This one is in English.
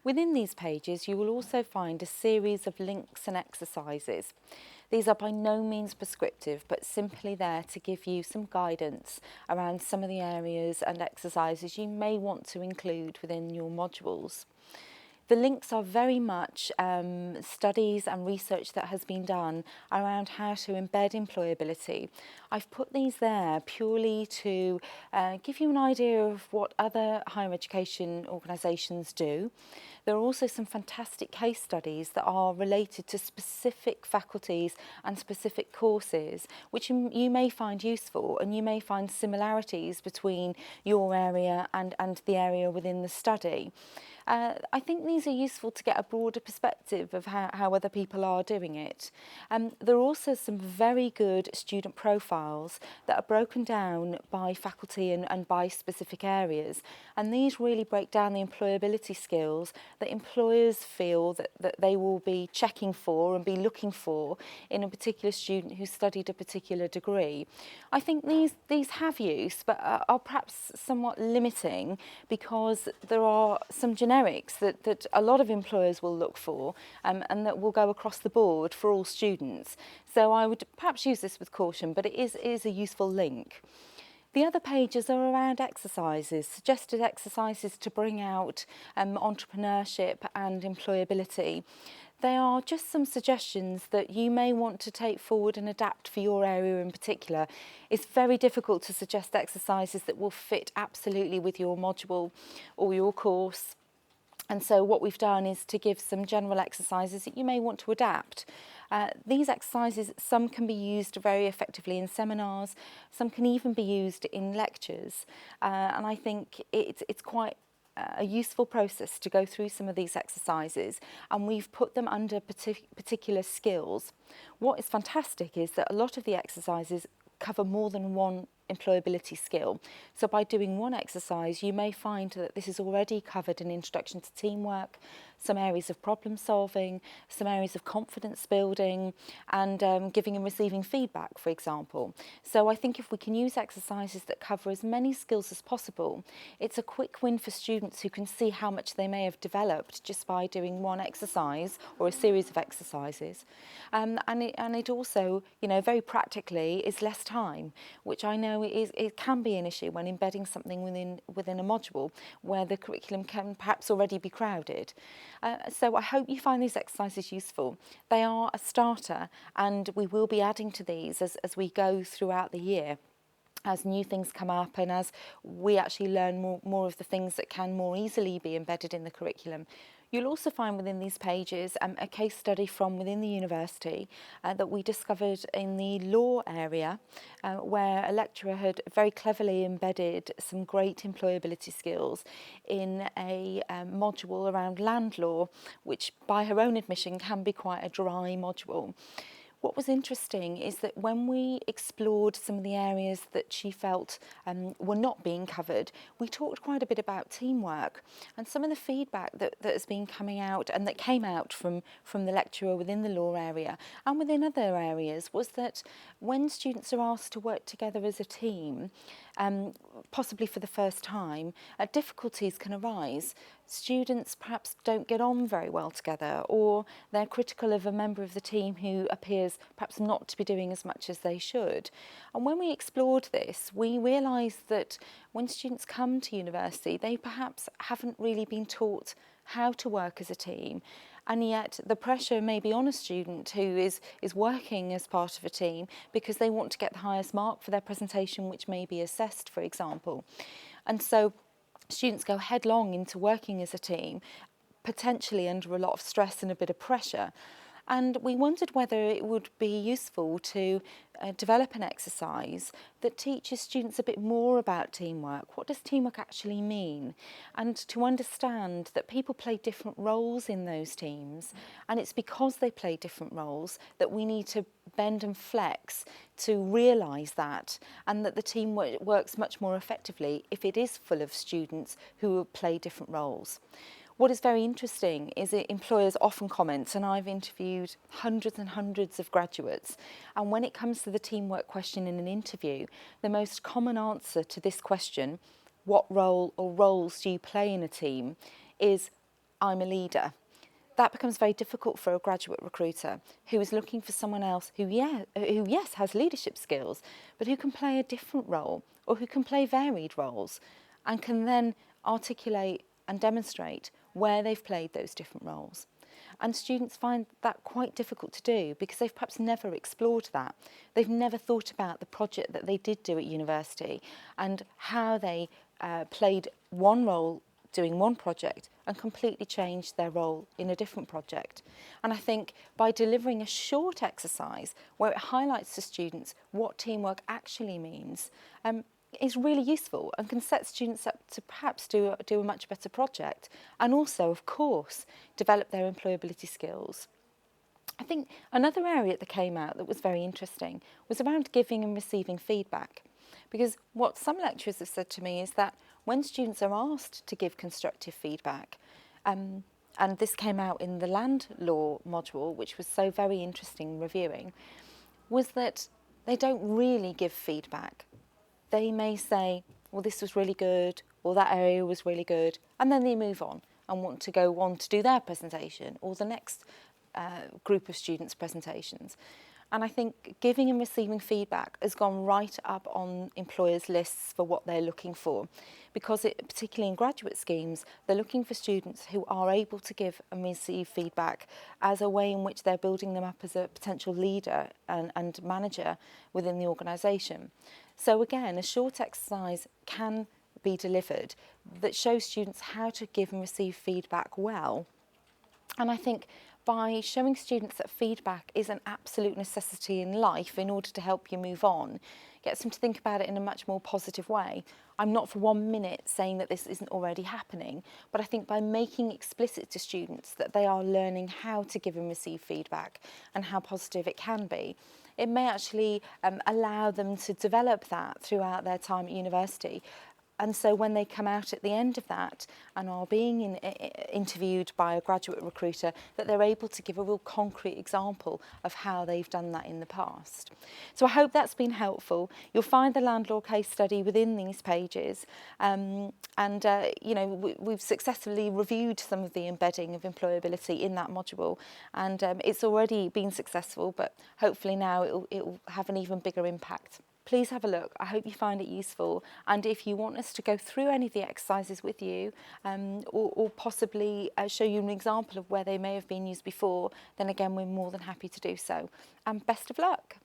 Within these pages, you will also find a series of links and exercises. These are by no means prescriptive, but simply there to give you some guidance around some of the areas and exercises you may want to include within your modules. The links are very much studies and research that has been done around how to embed employability. I've put these there purely to give you an idea of what other higher education organisations do. There are also some fantastic case studies that are related to specific faculties and specific courses, which you may find useful, and you may find similarities between your area and the area within the study. I think these are useful to get a broader perspective of how other people are doing it. There are also some very good student profiles that are broken down by faculty and by specific areas, and these really break down the employability skills that employers feel that they will be checking for and be looking for in a particular student who studied a particular degree. I think these have use, but are perhaps somewhat limiting because there are some generics that a lot of employers will look for and that will go across the board for all students. So I would perhaps use this with caution, but it is a useful link. The other pages are around exercises, suggested exercises to bring out entrepreneurship and employability. They are just some suggestions that you may want to take forward and adapt for your area in particular. It's very difficult to suggest exercises that will fit absolutely with your module or your course. And so what we've done is to give some general exercises that you may want to adapt. These exercises, some can be used very effectively in seminars, some can even be used in lectures. And I think it's quite a useful process to go through some of these exercises, and we've put them under particular skills. What is fantastic is that a lot of the exercises cover more than one employability skill. So by doing one exercise, you may find that this is already covered an introduction to teamwork, some areas of problem solving, some areas of confidence building, and giving and receiving feedback, for example. So I think if we can use exercises that cover as many skills as possible, it's a quick win for students who can see how much they may have developed just by doing one exercise or a series of exercises. And it also, very practically is less time, which I know it can be an issue when embedding something within a module where the curriculum can perhaps already be crowded. So I hope you find these exercises useful. They are a starter, and we will be adding to these as we go throughout the year, as new things come up and as we actually learn more of the things that can more easily be embedded in the curriculum. You'll also find within these pages a case study from within the university that we discovered in the law area, where a lecturer had very cleverly embedded some great employability skills in a module around land law, which by her own admission can be quite a dry module. What was interesting is that when we explored some of the areas that she felt were not being covered, we talked quite a bit about teamwork, and some of the feedback that has been coming out and that came out from the lecturer within the law area and within other areas was that when students are asked to work together as a team, possibly for the first time, difficulties can arise. Students perhaps don't get on very well together, or they're critical of a member of the team who appears perhaps not to be doing as much as they should. And when we explored this, we realised that when students come to university, they perhaps haven't really been taught how to work as a team. And yet the pressure may be on a student who is working as part of a team because they want to get the highest mark for their presentation, which may be assessed, for example. And so students go headlong into working as a team, potentially under a lot of stress and a bit of pressure. And we wondered whether it would be useful to develop an exercise that teaches students a bit more about teamwork. What does teamwork actually mean? And to understand that people play different roles in those teams, and it's because they play different roles that we need to bend and flex to realise that, and that the team works much more effectively if it is full of students who play different roles. What is very interesting is that employers often comment, and I've interviewed hundreds and hundreds of graduates, and when it comes to the teamwork question in an interview, the most common answer to this question, what role or roles do you play in a team, is I'm a leader. That becomes very difficult for a graduate recruiter who is looking for someone else who yes, has leadership skills, but who can play a different role or who can play varied roles and can then articulate and demonstrate where they've played those different roles. And students find that quite difficult to do because they've perhaps never explored that. They've never thought about the project that they did do at university and how they played one role doing one project and completely changed their role in a different project. And I think by delivering a short exercise where it highlights to students what teamwork actually means, is really useful and can set students up to perhaps do a much better project and also, of course, develop their employability skills. I think another area that came out that was very interesting was around giving and receiving feedback. Because what some lecturers have said to me is that when students are asked to give constructive feedback, and this came out in the land law module, which was so very interesting reviewing, was that they don't really give feedback. They may say, well, this was really good, or that area was really good, and then they move on and want to go on to do their presentation or the next group of students' presentations. And I think giving and receiving feedback has gone right up on employers' lists for what they're looking for, because particularly in graduate schemes, they're looking for students who are able to give and receive feedback as a way in which they're building them up as a potential leader and manager within the organisation. So again, a short exercise can be delivered that shows students how to give and receive feedback well. And I think by showing students that feedback is an absolute necessity in life in order to help you move on, gets them to think about it in a much more positive way. I'm not for 1 minute saying that this isn't already happening, but I think by making explicit to students that they are learning how to give and receive feedback and how positive it can be, it may actually allow them to develop that throughout their time at university. And so when they come out at the end of that and are being interviewed by a graduate recruiter, that they're able to give a real concrete example of how they've done that in the past. So I hope that's been helpful. You'll find the land law case study within these pages. You know, we've successfully reviewed some of the embedding of employability in that module, and it's already been successful, but hopefully now it'll have an even bigger impact. Please have a look. I hope you find it useful. And if you want us to go through any of the exercises with you or possibly show you an example of where they may have been used before, then again, we're more than happy to do so. And best of luck.